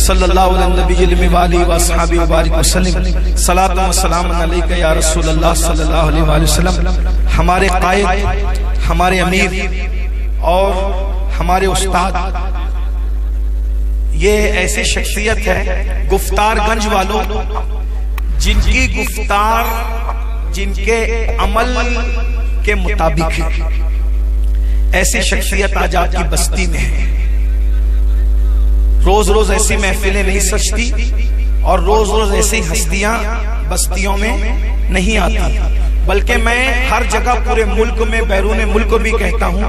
सल्लल्लाहु अलैहि वसल्लम सलात व सलाम अलैका या रसूल अल्लाह सल्लल्लाहु अलैहि वसल्लम। हमारे कायद, हमारे अमीर और हमारे उस्ताद, ये ऐसी शख्सियत है गुफ्तारगंज वालों, जिनकी गुफ्तार जिनके अमल के मुताबिक है। ऐसी शख्सियत आज आपकी बस्ती में है। रोज रोज ऐसी महफिलें नहीं सजती और रोज रोज ऐसी हस्तियां बस्तियों में नहीं आती, बल्कि मैं हर जगह पूरे मुल्क में, बैरून मुल्क भी कहता हूं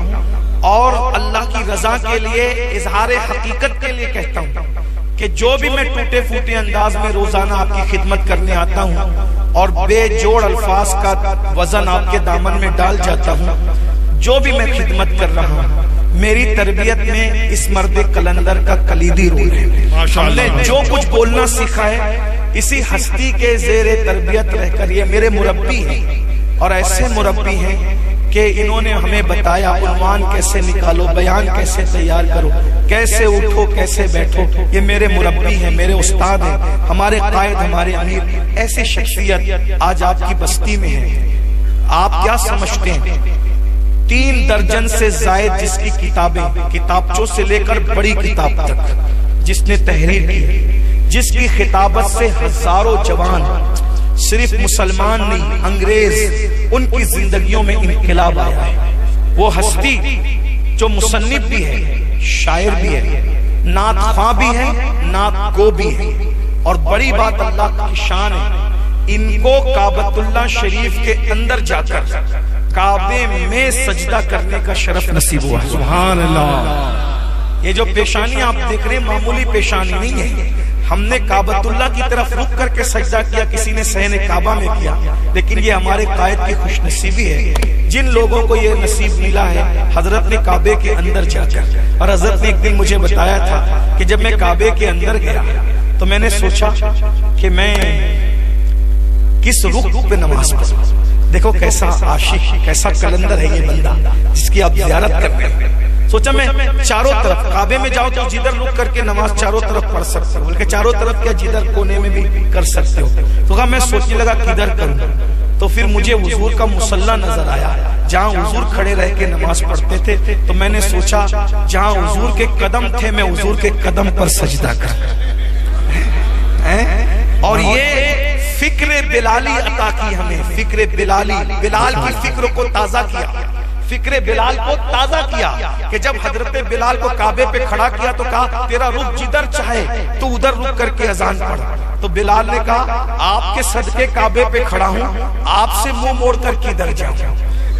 और अल्लाह की रजा के लिए, इजहार हकीकत के लिए कहता हूं कि जो भी मैं टूटे फूटे अंदाज में रोजाना आपकी खिदमत करने आता हूं और बेजोड़ अल्फाज का वजन आपके दामन में डाल जाता हूं, जो भी मैं खिदमत कर रहा हूं, मेरी तरबियत में इस मर्द कलंदर का कलीदी रोल है। हमने जो कुछ बोलना सीखा है इसी हस्ती के जेरे तरबियत रहकर ये मेरे मुरब्बी हैं और ऐसे मुरब्बी हैं कि इन्होंने हमें बताया उन्वान कैसे निकालो, बयान कैसे तैयार करो, कैसे उठो, कैसे बैठो। ये मेरे मुरब्बी हैं, मेरे उस्ताद हैं, हमारे कायद, हमारे अमीर। ऐसी शख्सियत आज आपकी बस्ती में है। आप क्या समझते हैं? 3 दर्जन से जायद जिसकी किताबें, किताबचों से लेकर बड़ी किताब तक जिसने तहरीर की, जिसकी खिताबत से हजारों जवान, सिर्फ मुसलमान नहीं अंग्रेज, उनकी जिंदगियों में इनकलाब आया है। वो हस्ती जो मुसन्निफ भी है, शायर भी है, नात ख्वां भी है, नात गो भी है। और बड़ी बात अल्लाह की शान है, इनको काबतुल्लाह शरीफ के अंदर जाकर काबे में सजदा करने का शरफ नसीब हुआ। सुभान अल्लाह। ये जो पेशानी आप देख रहे हैं मामूली पेशानी नहीं है। हमने काबतुल्लाह की तरफ रुक करके सजदा किया, किसी ने सहने काबा में किया, लेकिन ये हमारे कायद की खुशनसीबी है। जिन लोगों को ये नसीब मिला है, हजरत ने काबे के अंदर जाकर, और हजरत ने एक दिन मुझे बताया था कि जब मैं काबे के अंदर गया तो मैंने सोचा कि मैं किस रुख पे नमाज पढ़ूं। देखो कैसा आशिक, कैसा कलंदर है ये बंदा जिसकी आप जियारत करते हैं। सोचा मैं चारों तरफ, काबे में जाओ तो जिधर रुक करके नमाज चारों तरफ पढ़ सकते हो, बल्कि चारों तरफ क्या जिधर कोने में भी कर सकते हो। तो कहा, मैं सोचने लगा किधर करूं, तो फिर मुझे हुजूर का मुसल्ला नजर आया जहाँ हुजूर खड़े रह के नमाज पढ़ते थे। तो मैंने सोचा जहाँ हुजूर के कदम थे मैं हुजूर के कदम पर सजदा कर। और ये फिक्र बिलाली अता की हमें, फिक्र बिलाली, बिलाल की फिक्र को ताजा किया, फिक्र बिलाल को ताजा किया कि जब हजरत बिलाल को काबे पे खड़ा किया तो कहा तेरा रुख जिधर चाहे तो उधर रुक करके अजान पढ़। तो बिलाल ने कहा आपके सदके काबे पे खड़ा हूँ, आपसे मुंह मोड़ कर किधर जाऊं।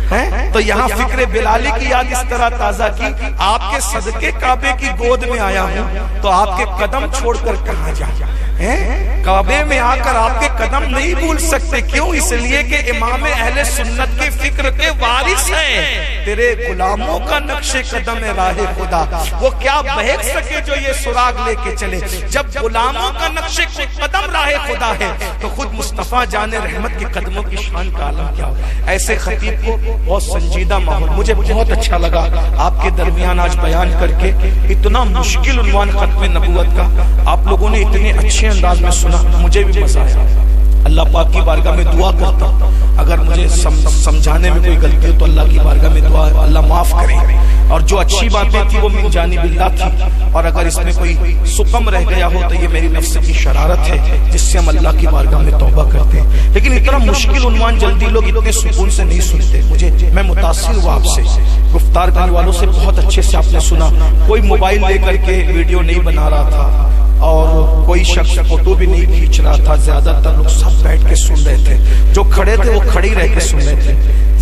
है तो यहाँ फिक्र बिलाली की याद इस तरह ताजा की, आपके सदके काबे की गोद में आया हूँ तो आपके कदम छोड़कर कहाँ जाऊं। काबे में आकर आपके कदम नहीं भूल सकते, क्यों? इसलिए कि इमाम अहले सुन्नत की फिक्र के वारिस हैं। तेरे गुलामों का नक्शे कदम है राहे खुदा, वो क्या बहक सके जो ये सुराग लेके चले। जब गुलामों का नक्शे कदम राहे खुदा है तो खुद मुस्तफा जाने रहमत के कदमों की शान का आलम क्या हो। ऐसे खतीब को बहुत संजीदा माहौल, मुझे बहुत अच्छा लगा आपके दरमियान आज बयान करके। इतना मुश्किल उन्वान खत्म नबूवत का आप लोगों ने इतने अच्छे अंदाज में सुना, मुझे भी मजा आया। अल्लाह पाक की बारगाह में दुआ करता हूं, अगर मुझे समझाने में कोई गलती हो तो अल्लाह की बारगाह में दुआ, अल्लाह माफ करे। और जो अच्छी बातें थी वो मिन जानिबिल्लाह थी, और अगर इसमें कोई सुकम रह गया हो तो ये मेरी नफ्स की शरारत है जिससे हम अल्लाह की बारगाह में तौबा करते हैं। लेकिन इतना मुश्किल उन्वान जल्दी लोग इतने सुकून से नहीं सुनते। मैं मुतासिर हुआ आपसे, गुफ्तार करने वालों से बहुत अच्छे से आपने सुना। कोई मोबाइल लेकर के वीडियो नहीं बना रहा था और कोई शख्स फोटो भी नहीं खींच रहा था, ज्यादातर लोग सब बैठ के सुन रहे थे। जो खड़े थे वो खड़े ही रह के सुन रहे थे।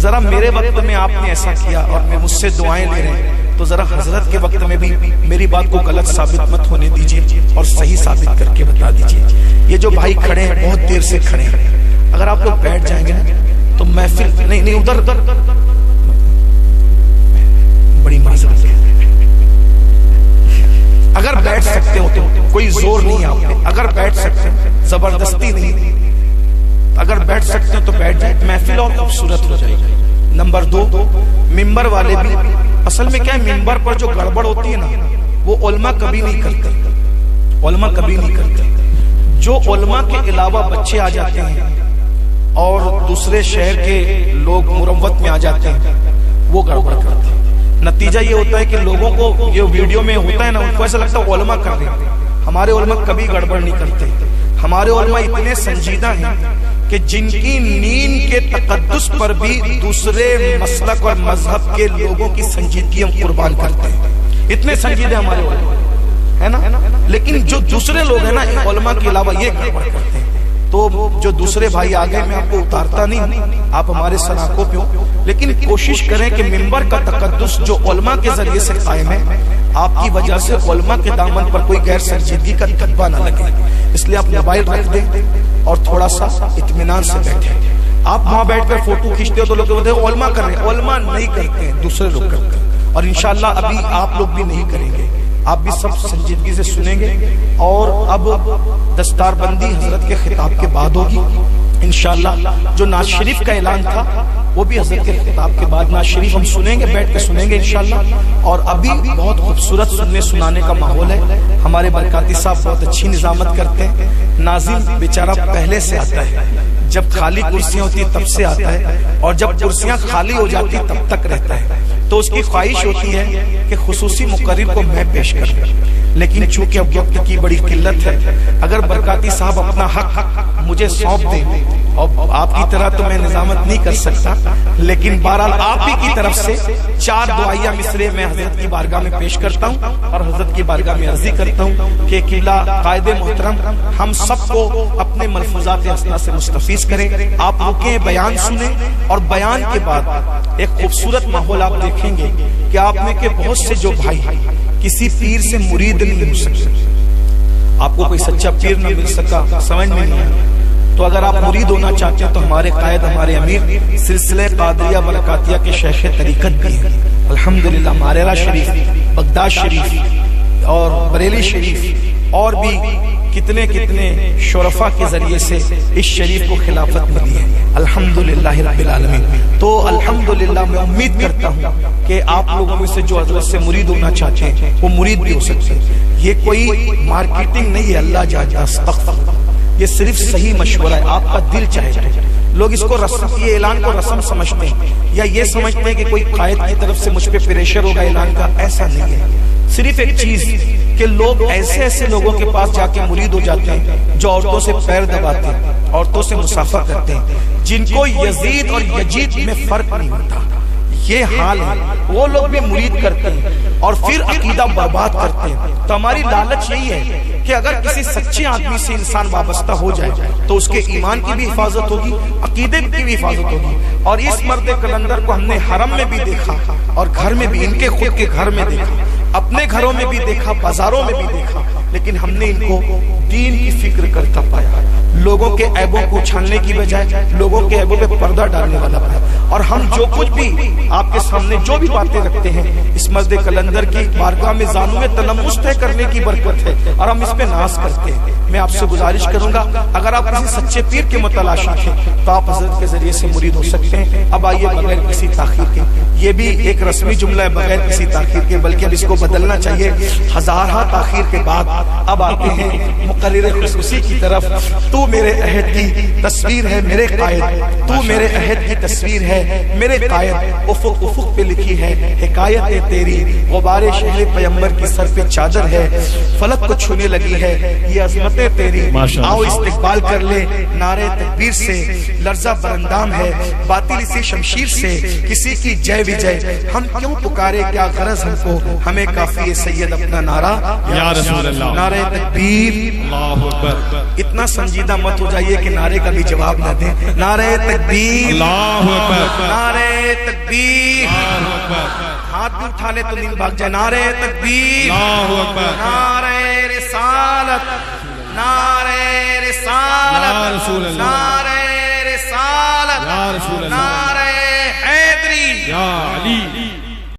जरा मेरे वक्त में आपने ऐसा किया और मैं मुझसे दुआएं ले रहे हैं, तो जरा हजरत के वक्त में भी मेरी बात को गलत साबित मत होने दीजिए और सही साबित करके बता दीजिए। ये जो भाई खड़े हैं बहुत देर से खड़े हैं, अगर आप लोग बैठ जाएंगे ना तो महफिल नहीं उधर बड़ी माजरत है। अगर बैठ सकते हो तो कोई जोर नहीं आप पे, अगर बैठ सकते हो जबरदस्ती नहीं, अगर बैठ सकते हो तो बैठ जाए, महफिल और खूबसूरत हो जाएगी। नंबर 2, मिंबर वाले भी, असल में क्या है, मिंबर पर जो गड़बड़ होती है ना वो उलमा कभी नहीं करते। उलमा कभी नहीं करते। जो उलमा के अलावा बच्चे आ जाते हैं और दूसरे शहर के लोग मुरव्वत में आ जाते हैं, वो गड़बड़ करते हैं। नतीजा ये होता है कि लोगों को ये वीडियो में होता है ना, उनको ऐसा लगता है उलमा कर रहे हैं। हमारे उलमा कभी गड़बड़ नहीं करते। हमारे उलमा इतने संजीदा हैं कि जिनकी नींद के तकद्दुस पर भी दूसरे मसलक और मजहब के लोगों की संजीदगी हम कुर्बान करते हैं। इतने संजीदे हमारे उलमा है ना। लेकिन जो दूसरे लोग हैं ना, उलमा के अलावा ये गड़बड़ करते हैं। तो जो दूसरे भाई आ गए, मैं आपको उतारता नहीं, आप हमारे सलाखों पे हो, लेकिन कोशिश करें कि मिंबर का तकद्दुस जो उलमा के जरिए से कायम है, आपकी वजह से उलमा के दामन पर कोई गैर संजीदगी का धब्बा ना लगे। इसलिए आप मोबाइल रख दें और थोड़ा सा इत्मीनान से बैठे। आप वहां बैठकर फोटो खींचते हो तो लोग बोलते हैं उलमा कर रहे हैं। उलमा नहीं करते हैं, दूसरे लोग करते हैं। और इंशाअल्लाह अभी आप लोग भी नहीं करेंगे, आप भी सब संजीदगी से सुनेंगे। और अब दस्तारबंदी हजरत के खिताब के बाद होगी इंशाअल्लाह। जो नाज शरीफ का ऐलान था वो भी हजरत के खिताब के बाद नाज शरीफ हम सुनेंगे, बैठ के सुनेंगे इंशाअल्लाह। और अभी बहुत खूबसूरत सुनने सुनाने का माहौल है। हमारे बरकाती साहब बहुत अच्छी निजामत करते हैं। नाज़िम बेचारा पहले से आता है, जब खाली कुर्सियां होती तब से आता है, और जब कुर्सियां खाली हो जाती तब तक रहता है। तो उसकी ख्वाहिश होती है कि खुसूसी मुकर्रिर को मैं पेश करूं, लेकिन चूंकि अब वक्त की बड़ी किल्लत है, अगर बरकाती साहब अपना हक मुझे सौंप दें, और आपकी तरह तो मैं निजामत नहीं कर सकता, लेकिन बहरहाल आप ही की तरफ से 4 दुआया मिसरे मैं हजरत की बारगाह में पेश करता हूँ और हजरत की बारगाह में अर्जी करता हूँ कि किबला कायदे मोहतरम हम सबको अपने मलफूजात हसना से मुस्तफीज करें। आप रुके, बयान सुने, और बयान के बाद एक खूबसूरत माहौल आप देखेंगे कि आप में के बहुत से जो भाई किसी पीर से मुरीद नहीं हो सकते। आपको कोई सच्चा पीर न मिल सका, समझ में नहीं आया, तो अगर आप मुरीद होना चाहते हैं तो हमारे कायद, हमारे अमीर सिलसिले कादरिया बरकातिया के शेख तरीकत भी हैं अल्हम्दुलिल्लाह। मारेरा शरीफ, बगदाद शरीफ और बरेली शरीफ और भी कितने कितने शोरफा के जरिए से इस शरीफ को खिलाफत मिली है अल्हम्दुलिल्लाह रब्बिल आलमीन। तो अल्हम्दुलिल्लाह मैं उम्मीद करता हूँ कि आप लोगों में से जो हजरत से मुरीद होना चाहते हैं वो मुरीद भी हो सकते हैं। ये कोई मार्केटिंग नहीं है, अल्लाह जाता अस्तगफिरुल्लाह, ये सिर्फ सही मशवरा है। आपका दिल चाहे, लोग इसको रस्म, ये ऐलान को रस्म समझते हैं या ये समझते हैं कि कोई कायद की तरफ से मुझ पे प्रेशर होगा ऐलान का, ऐसा नहीं है। सिर्फ एक चीज कि लोग ऐसे ऐसे लोगों के पास जाके मुरीद हो जाते हैं जो औरतों से पैर दबाते हैं, औरतों से मुसाफा करते हैं, जिनको यजीद और यजीद में फर्क नहीं होता। ये हाल है, वो लोग भी मुरीद करते हैं और फिर अकीदा बर्बाद करते हैं। तो हमारी लालच यही है कि अगर किसी सच्चे आदमी से इंसान वाबस्ता हो जाए तो उसके ईमान की भी हिफाजत होगी, अकीदे की भी हिफाजत होगी। और इस मर्द कलंदर को हमने हरम में भी देखा और घर में भी, इनके खुद के घर में देखा, अपने घरों में भी देखा, बाजारों में भी देखा, लेकिन हमने इनको दीन की फिक्र करता पाया। लोगों के ऐबों को छानने की बजाय लोगों के ऐबों पे पर्दा डालने वाला पाया। और हम जो कुछ भी आपके सामने जो भी बातें रखते हैं, इस मर्द कलंदर की बारगाह में जानू में तलम्मुस तय करने की बरकत है और हम इस पे नाज करते हैं। मैं आपसे गुजारिश करूंगा, अगर आप किसी सच्चे पीर के मुतलाशी हैं तो आप हजरत के जरिए से मुरीद हो सकते हैं। अब आइए बगैर किसी ताखीर के, ये भी एक रस्मी जुमला है बगैर किसी ताखीर के, बल्कि अब इसको बदलना चाहिए। हजारा ताखीर के बाद अब आते हैं मुकर्रिर खुसूसी की तरफ। तू मेरे अहद की तस्वीर है मेरे कायद, तू मेरे अहद की तस्वीर है मेरे कायद, उफुक उफुक पे लिखी है हिकायत तेरी, गुबारे शहर पैगंबर की सर पे चादर है, फलक को छूने लगी है ये अजमतें तेरी। आओ इस्तिकबाल कर ले नारे तकबीर से, लर्जा बरंदाम है बातिल से शमशीर से, किसी की जय विजय हम क्यों पुकारे, क्या गरज हमको, हमें काफी है सैयद अपना नारा या रसूल अल्लाह। नारे तकबीर, अल्लाहु अकबर। इतना संजीदा मत हो जाइए कि नारे का भी जवाब न दें। नारे तकबीर, अल्लाहु अकबर। नारे तकबीर, अल्लाहु अकबर। हाथ भी उठा ले तो नींद भाग जाए। नारे तकबीर, अल्लाहु अकबर। नारे रिसालत, नारे रिसालत,